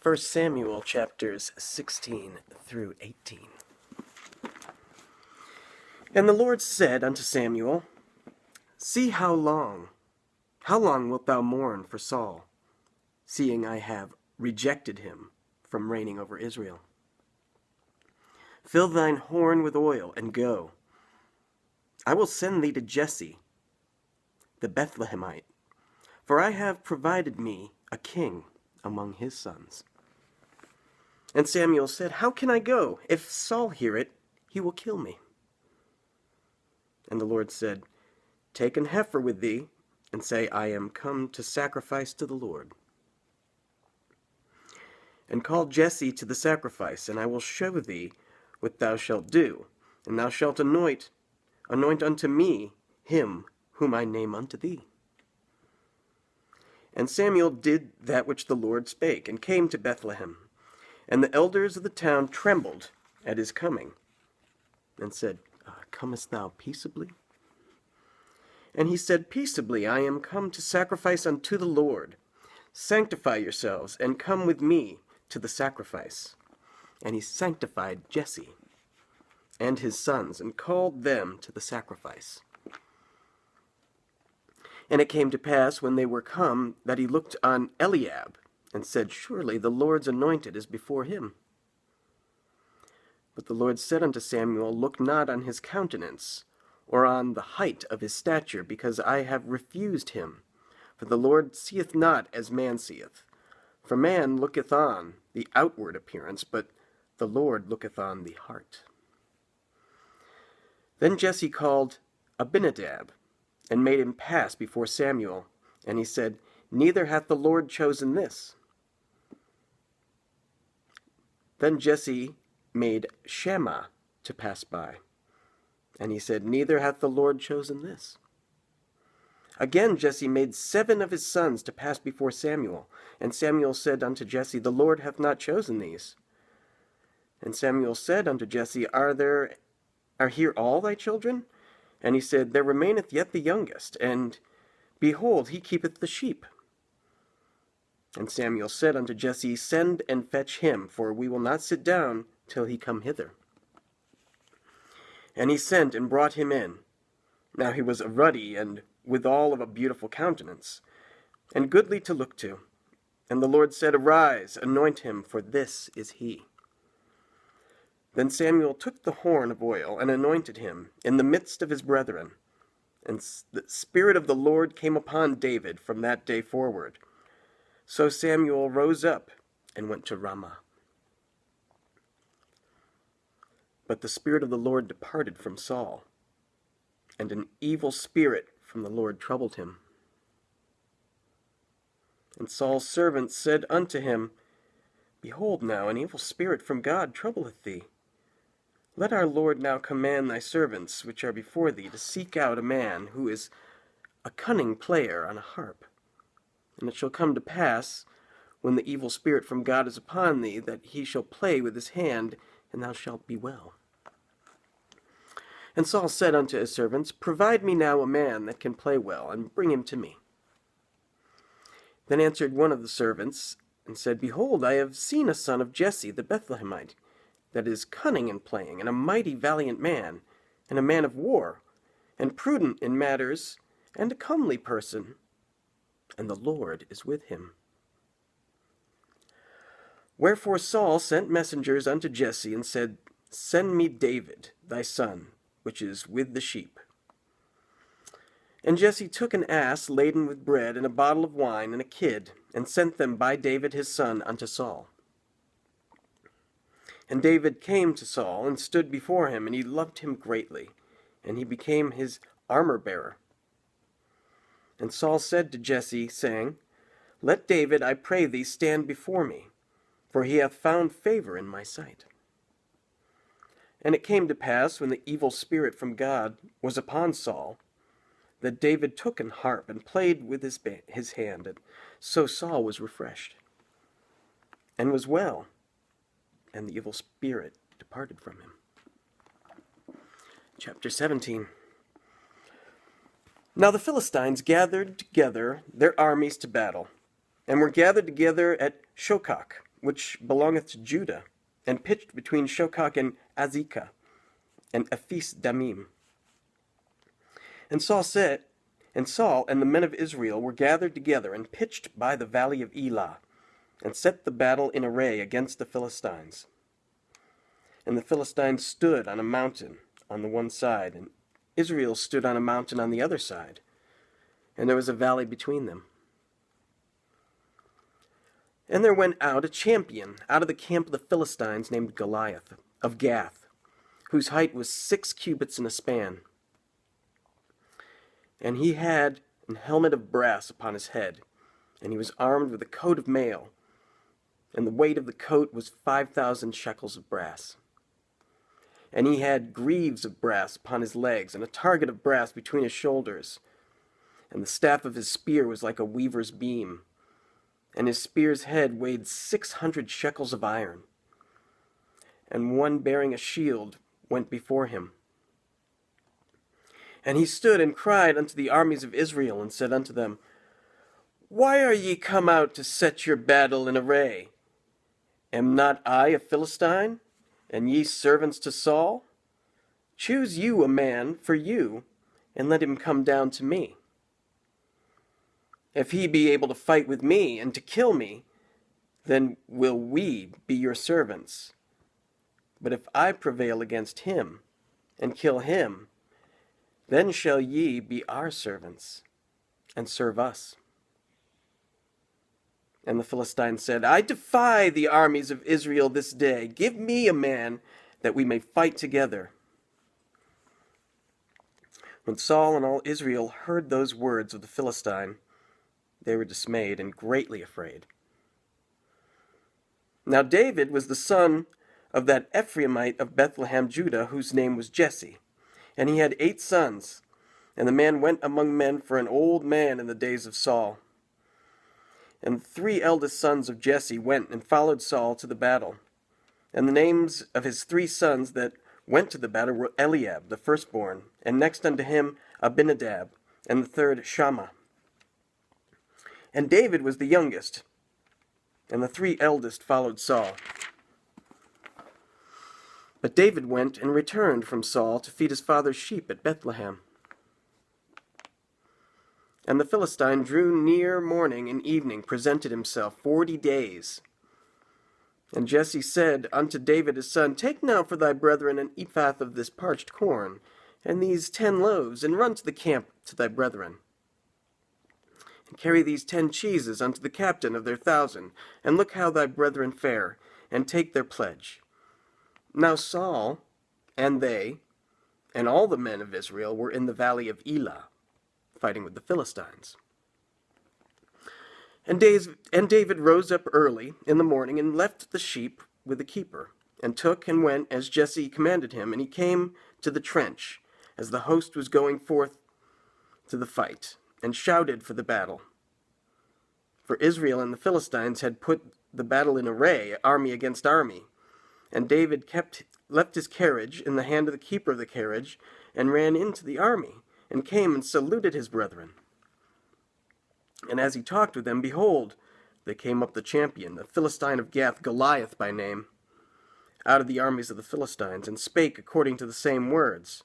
1 Samuel chapters 16 through 18. And the Lord said unto Samuel, See how long wilt thou mourn for Saul, seeing I have rejected him from reigning over Israel? Fill thine horn with oil, and go. I will send thee to Jesse, the Bethlehemite, for I have provided me a king among his sons. And Samuel said, How can I go? If Saul hear it, he will kill me. And the Lord said, Take an heifer with thee, and say, I am come to sacrifice to the Lord. And call Jesse to the sacrifice, and I will show thee what thou shalt do. And thou shalt anoint unto me him whom I name unto thee. And Samuel did that which the Lord spake, and came to Bethlehem. And the elders of the town trembled at his coming, and said, Comest thou peaceably? And he said, Peaceably, I am come to sacrifice unto the Lord. Sanctify yourselves, and come with me to the sacrifice. And he sanctified Jesse and his sons, and called them to the sacrifice. And it came to pass, when they were come, that he looked on Eliab, and said, Surely the Lord's anointed is before him. But the Lord said unto Samuel, Look not on his countenance, or on the height of his stature, because I have refused him. For the Lord seeth not as man seeth. For man looketh on the outward appearance, but the Lord looketh on the heart. Then Jesse called Abinadab, and made him pass before Samuel. And he said, Neither hath the Lord chosen this. Then Jesse made Shammah to pass by. And he said, Neither hath the Lord chosen this. Again Jesse made 7 of his sons to pass before Samuel. And Samuel said unto Jesse, The Lord hath not chosen these. And Samuel said unto Jesse, Are here all thy children? And he said, There remaineth yet the youngest, and behold, he keepeth the sheep. And Samuel said unto Jesse, Send and fetch him, for we will not sit down till he come hither. And he sent and brought him in. Now he was a ruddy, and withal of a beautiful countenance, and goodly to look to. And the Lord said, Arise, anoint him, for this is he. Then Samuel took the horn of oil, and anointed him in the midst of his brethren. And the Spirit of the Lord came upon David from that day forward. So Samuel rose up and went to Ramah. But the Spirit of the Lord departed from Saul, and an evil spirit from the Lord troubled him. And Saul's servants said unto him, Behold now, an evil spirit from God troubleth thee. Let our Lord now command thy servants, which are before thee, to seek out a man who is a cunning player on a harp. And it shall come to pass, when the evil spirit from God is upon thee, that he shall play with his hand, and thou shalt be well. And Saul said unto his servants, Provide me now a man that can play well, and bring him to me. Then answered one of the servants, and said, Behold, I have seen a son of Jesse the Bethlehemite, that is cunning in playing, and a mighty valiant man, and a man of war, and prudent in matters, and a comely person, and the Lord is with him. Wherefore Saul sent messengers unto Jesse, and said, Send me David, thy son, which is with the sheep. And Jesse took an ass laden with bread, and a bottle of wine, and a kid, and sent them by David his son unto Saul. And David came to Saul, and stood before him, and he loved him greatly, and he became his armor-bearer. And Saul said to Jesse, saying, Let David, I pray thee, stand before me, for he hath found favor in my sight. And it came to pass, when the evil spirit from God was upon Saul, that David took an harp and played with his hand, and so Saul was refreshed, and was well, and the evil spirit departed from him. Chapter 17. Now the Philistines gathered together their armies to battle, and were gathered together at Shokak, which belongeth to Judah, and pitched between Shokak and Azekah, and Ephes Damim. And Saul and the men of Israel were gathered together, and pitched by the valley of Elah, and set the battle in array against the Philistines. And the Philistines stood on a mountain on the one side, and Israel stood on a mountain on the other side, and there was a valley between them. And there went out a champion out of the camp of the Philistines named Goliath, of Gath, whose height was 6 cubits and a span. And he had an helmet of brass upon his head, and he was armed with a coat of mail, and the weight of the coat was 5,000 shekels of brass. And he had greaves of brass upon his legs, and a target of brass between his shoulders. And the staff of his spear was like a weaver's beam, and his spear's head weighed 600 shekels of iron. And one bearing a shield went before him. And he stood and cried unto the armies of Israel, and said unto them, Why are ye come out to set your battle in array? Am not I a Philistine, and ye servants to Saul? Choose you a man for you, and let him come down to me. If he be able to fight with me and to kill me, then will we be your servants. But if I prevail against him and kill him, then shall ye be our servants and serve us. And the Philistines said, I defy the armies of Israel this day. Give me a man that we may fight together. When Saul and all Israel heard those words of the Philistine, they were dismayed and greatly afraid. Now David was the son of that Ephraimite of Bethlehem, Judah, whose name was Jesse. And he had 8 sons. And the man went among men for an old man in the days of Saul. And the 3 eldest sons of Jesse went and followed Saul to the battle. And the names of his 3 sons that went to the battle were Eliab, the firstborn, and next unto him Abinadab, and the third Shammah. And David was the youngest, and the 3 eldest followed Saul. But David went and returned from Saul to feed his father's sheep at Bethlehem. And the Philistine drew near morning and evening, presented himself 40 days. And Jesse said unto David his son, Take now for thy brethren an ephah of this parched corn, and these 10 loaves, and run to the camp to thy brethren. And carry these 10 cheeses unto the captain of their 1,000, and look how thy brethren fare, and take their pledge. Now Saul, and they, and all the men of Israel were in the valley of Elah, fighting with the Philistines. And David rose up early in the morning, and left the sheep with the keeper, and took and went as Jesse commanded him, and he came to the trench, as the host was going forth to the fight, and shouted for the battle. For Israel and the Philistines had put the battle in array, army against army. And David left his carriage in the hand of the keeper of the carriage, and ran into the army, and came and saluted his brethren. And as he talked with them, behold, there came up the champion, the Philistine of Gath, Goliath by name, out of the armies of the Philistines, and spake according to the same words.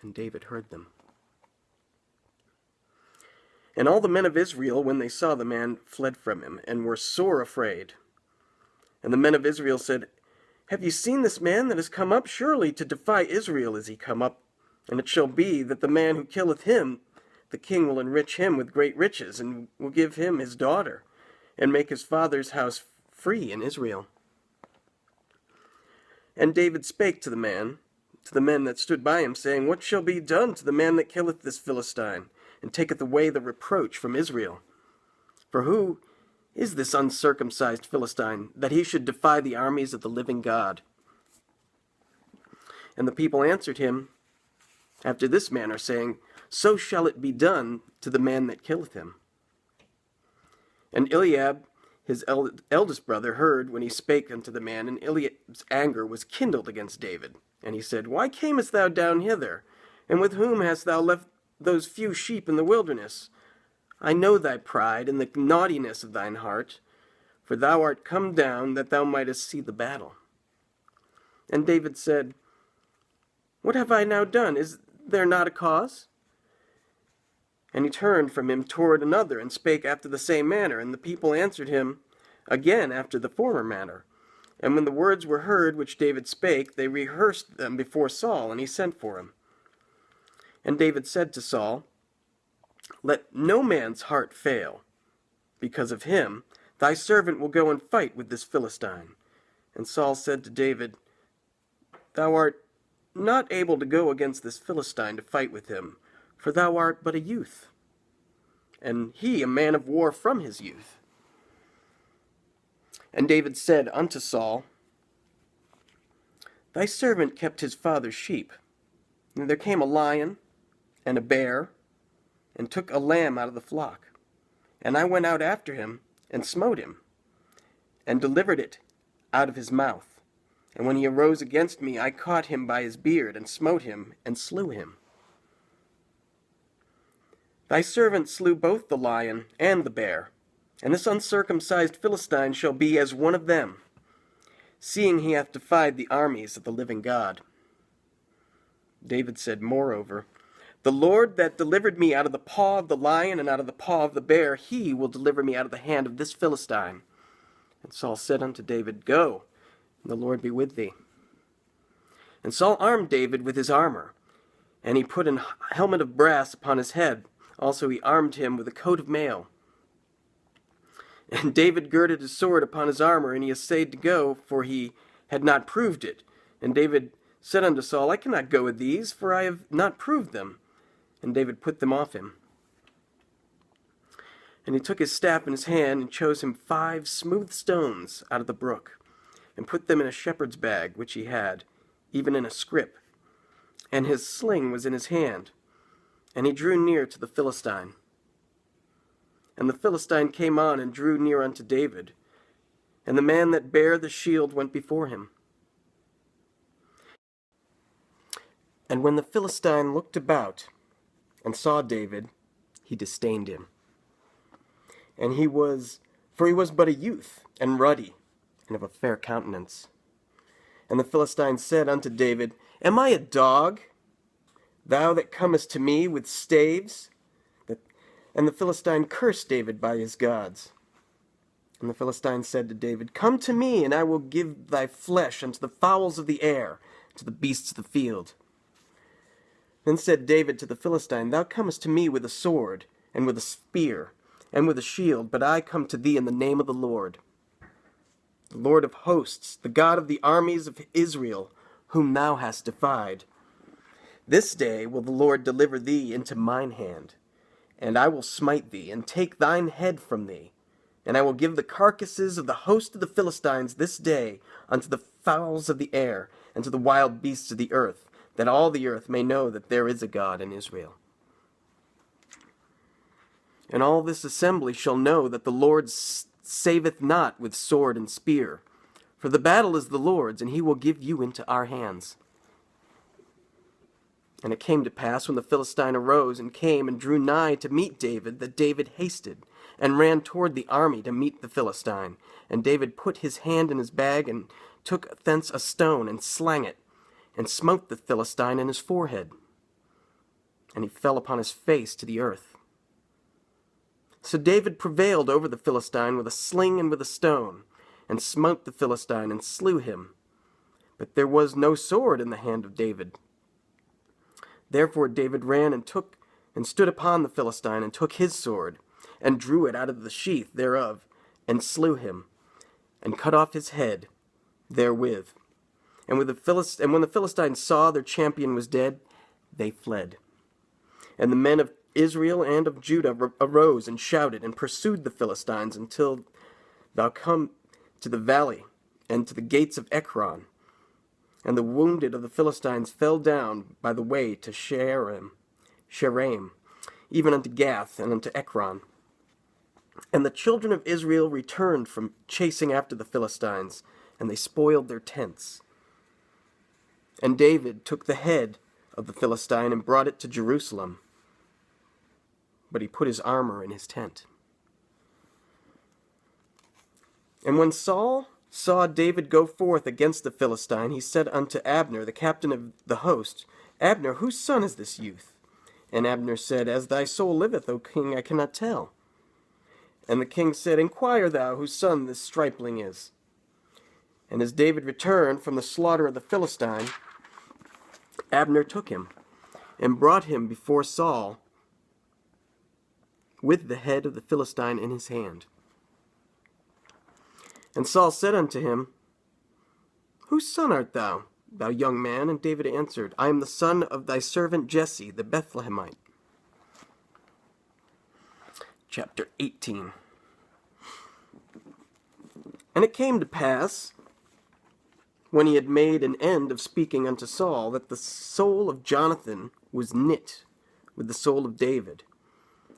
And David heard them. And all the men of Israel, when they saw the man, fled from him, and were sore afraid. And the men of Israel said, Have ye seen this man that is come up? Surely to defy Israel is he come up. And it shall be that the man who killeth him, the king will enrich him with great riches, and will give him his daughter, and make his father's house free in Israel. And David spake to the men that stood by him, saying, What shall be done to the man that killeth this Philistine, and taketh away the reproach from Israel? For who is this uncircumcised Philistine, that he should defy the armies of the living God? And the people answered him after this manner, saying, So shall it be done to the man that killeth him. And Eliab, his eldest brother, heard when he spake unto the man, and Eliab's anger was kindled against David. And he said, Why camest thou down hither? And with whom hast thou left those few sheep in the wilderness? I know thy pride and the naughtiness of thine heart. for thou art come down that thou mightest see the battle. And David said, What have I now done? Is there not a cause? And he turned from him toward another, and spake after the same manner. And the people answered him again after the former manner. And when the words were heard which David spake, they rehearsed them before Saul, and he sent for him. And David said to Saul, Let no man's heart fail. Because of him, thy servant will go and fight with this Philistine. And Saul said to David, Thou art not able to go against this Philistine to fight with him, for thou art but a youth, and he a man of war from his youth. And David said unto Saul, Thy servant kept his father's sheep, and there came a lion and a bear, and took a lamb out of the flock. And I went out after him, and smote him, and delivered it out of his mouth. And when he arose against me, I caught him by his beard, and smote him, and slew him. Thy servant slew both the lion and the bear, and this uncircumcised Philistine shall be as one of them, seeing he hath defied the armies of the living God. David said, Moreover, the Lord that delivered me out of the paw of the lion and out of the paw of the bear, he will deliver me out of the hand of this Philistine. And Saul said unto David, Go, and the Lord be with thee. And Saul armed David with his armor, and he put an helmet of brass upon his head. Also he armed him with a coat of mail. And David girded his sword upon his armor, and he essayed to go, for he had not proved it. And David said unto Saul, I cannot go with these, for I have not proved them. And David put them off him. And he took his staff in his hand, and chose him 5 smooth stones out of the brook, and put them in a shepherd's bag which he had, even in a scrip. And his sling was in his hand. And he drew near to the Philistine. And the Philistine came on and drew near unto David. And the man that bare the shield went before him. And when the Philistine looked about and saw David, he disdained him. And he was but a youth, and ruddy, and of a fair countenance. And the Philistine said unto David, Am I a dog, thou that comest to me with staves? And the Philistine cursed David by his gods. And the Philistine said to David, Come to me, and I will give thy flesh unto the fowls of the air, to the beasts of the field. Then said David to the Philistine, Thou comest to me with a sword, and with a spear, and with a shield, but I come to thee in the name of the Lord of hosts, the God of the armies of Israel, whom thou hast defied. This day will the Lord deliver thee into mine hand, and I will smite thee, and take thine head from thee. And I will give the carcasses of the host of the Philistines this day unto the fowls of the air, and to the wild beasts of the earth, that all the earth may know that there is a God in Israel. And all this assembly shall know that the Lord saveth not with sword and spear, for the battle is the Lord's, and he will give you into our hands. And it came to pass, when the Philistine arose and came and drew nigh to meet David, that David hasted, and ran toward the army to meet the Philistine. And David put his hand in his bag, and took thence a stone, and slang it, and smote the Philistine in his forehead. And he fell upon his face to the earth. So David prevailed over the Philistine with a sling and with a stone, and smote the Philistine, and slew him. But there was no sword in the hand of David. Therefore David ran and stood upon the Philistine, and took his sword, and drew it out of the sheath thereof, and slew him, and cut off his head therewith. And when the Philistines saw their champion was dead, they fled. And the men of Israel and of Judah arose and shouted, and pursued the Philistines until thou come to the valley, and to the gates of Ekron. And the wounded of the Philistines fell down by the way to Sharaim, even unto Gath, and unto Ekron. And the children of Israel returned from chasing after the Philistines, and they spoiled their tents. And David took the head of the Philistine, and brought it to Jerusalem. But he put his armor in his tent. And when Saul saw David go forth against the Philistine, he said unto Abner, the captain of the host, Abner, whose son is this youth? And Abner said, As thy soul liveth, O king, I cannot tell. And the king said, Inquire thou whose son this stripling is. And as David returned from the slaughter of the Philistine, Abner took him, and brought him before Saul, with the head of the Philistine in his hand. And Saul said unto him, Whose son art thou, thou young man? And David answered, I am the son of thy servant Jesse, the Bethlehemite. Chapter 18. And it came to pass, when he had made an end of speaking unto Saul, that the soul of Jonathan was knit with the soul of David,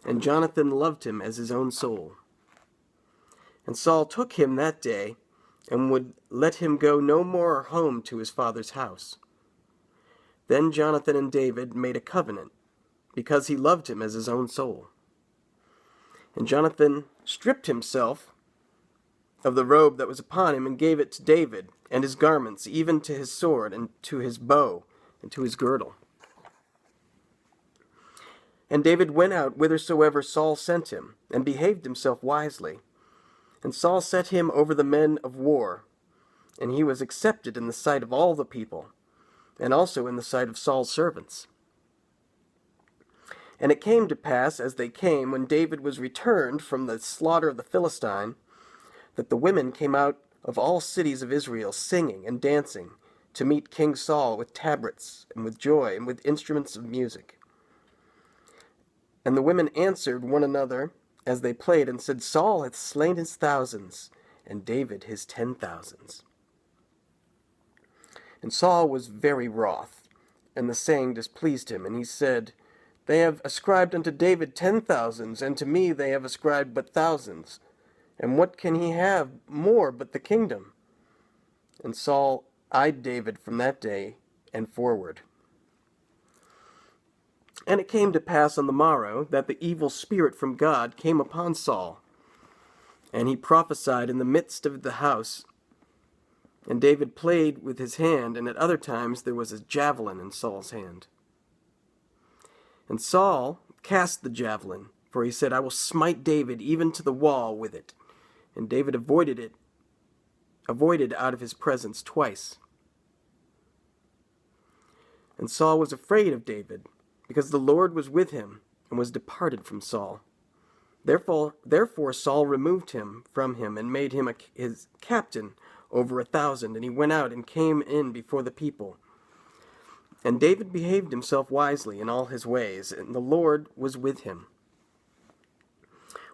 and Jonathan loved him as his own soul. And Saul took him that day, and would let him go no more home to his father's house. Then Jonathan and David made a covenant, because he loved him as his own soul. And Jonathan stripped himself of the robe that was upon him, and gave it to David, and his garments, even to his sword, and to his bow, and to his girdle. And David went out whithersoever Saul sent him, and behaved himself wisely. And Saul set him over the men of war, and he was accepted in the sight of all the people, and also in the sight of Saul's servants. And it came to pass, as they came, when David was returned from the slaughter of the Philistine, that the women came out of all cities of Israel, singing and dancing, to meet King Saul with tabrets, and with joy, and with instruments of music. And the women answered one another as they played, and said, Saul hath slain his thousands, and David his 10,000s. And Saul was very wroth, and the saying displeased him, and he said, They have ascribed unto David 10,000s, and to me they have ascribed but thousands. And what can he have more but the kingdom? And Saul eyed David from that day and forward. And it came to pass on the morrow that the evil spirit from God came upon Saul, and he prophesied in the midst of the house. And David played with his hand, and at other times there was a javelin in Saul's hand. And Saul cast the javelin, for he said, I will smite David even to the wall with it. And David avoided out of his presence twice. And Saul was afraid of David, because the Lord was with him, and was departed from Saul. Therefore Saul removed him from him, and made him his captain over 1,000. And he went out and came in before the people. And David behaved himself wisely in all his ways, and the Lord was with him.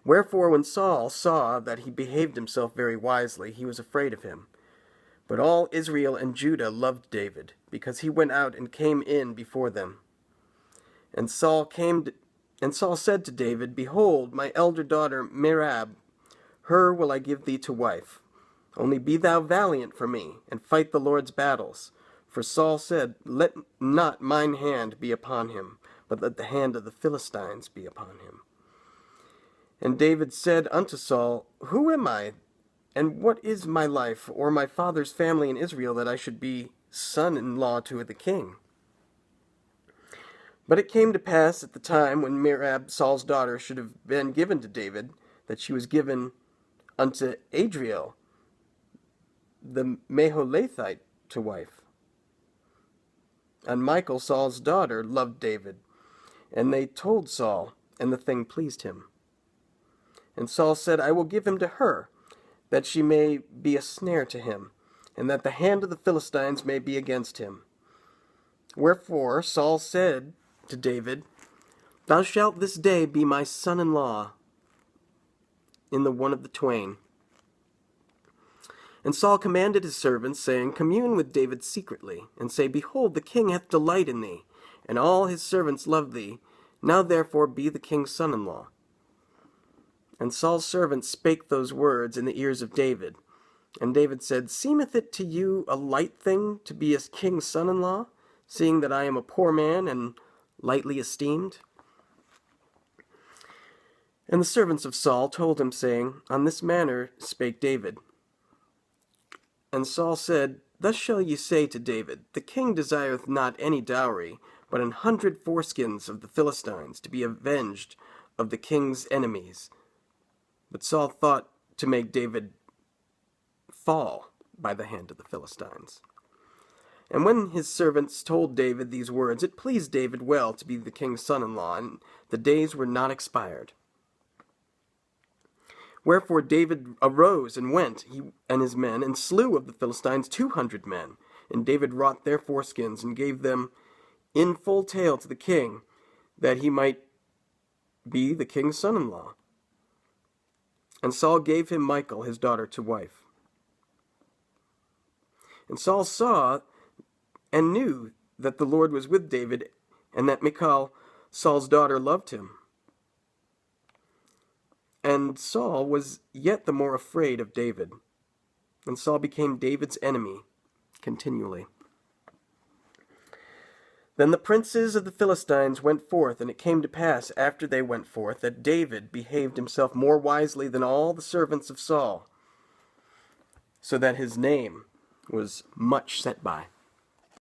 Wherefore when Saul saw that he behaved himself very wisely, he was afraid of him. But all Israel and Judah loved David, because he went out and came in before them. And Saul said to David, Behold, my elder daughter Merab, her will I give thee to wife. Only be thou valiant for me, and fight the Lord's battles. For Saul said, Let not mine hand be upon him, but let the hand of the Philistines be upon him. And David said unto Saul, Who am I, and what is my life, or my father's family in Israel, that I should be son-in-law to the king? But it came to pass at the time when Merab, Saul's daughter, should have been given to David, that she was given unto Adriel, the Maholathite, to wife. And Michal, Saul's daughter, loved David, and they told Saul, and the thing pleased him. And Saul said, I will give him to her, that she may be a snare to him, and that the hand of the Philistines may be against him. Wherefore Saul said to David, Thou shalt this day be my son-in-law in the one of the twain. And Saul commanded his servants, saying, Commune with David secretly, and say, Behold, the king hath delight in thee, and all his servants love thee. Now therefore be the king's son-in-law. And Saul's servants spake those words in the ears of David. And David said, Seemeth it to you a light thing to be a king's son-in-law, seeing that I am a poor man and lightly esteemed? And the servants of Saul told him, saying, On this manner spake David, And Saul said, Thus shall ye say to David, The king desireth not any dowry, but 100 foreskins of the Philistines, to be avenged of the king's enemies. But Saul thought to make David fall by the hand of the Philistines. And when his servants told David these words, it pleased David well to be the king's son-in-law, and the days were not expired. Wherefore David arose and went, he and his men, and slew of the Philistines 200 men. And David wrought their foreskins, and gave them in full tale to the king, that he might be the king's son-in-law. And Saul gave him Michal, his daughter, to wife. And Saul saw and knew that the Lord was with David, and that Michal, Saul's daughter, loved him. And Saul was yet the more afraid of David. And Saul became David's enemy continually. Then the princes of the Philistines went forth, and it came to pass after they went forth that David behaved himself more wisely than all the servants of Saul, so that his name was much set by.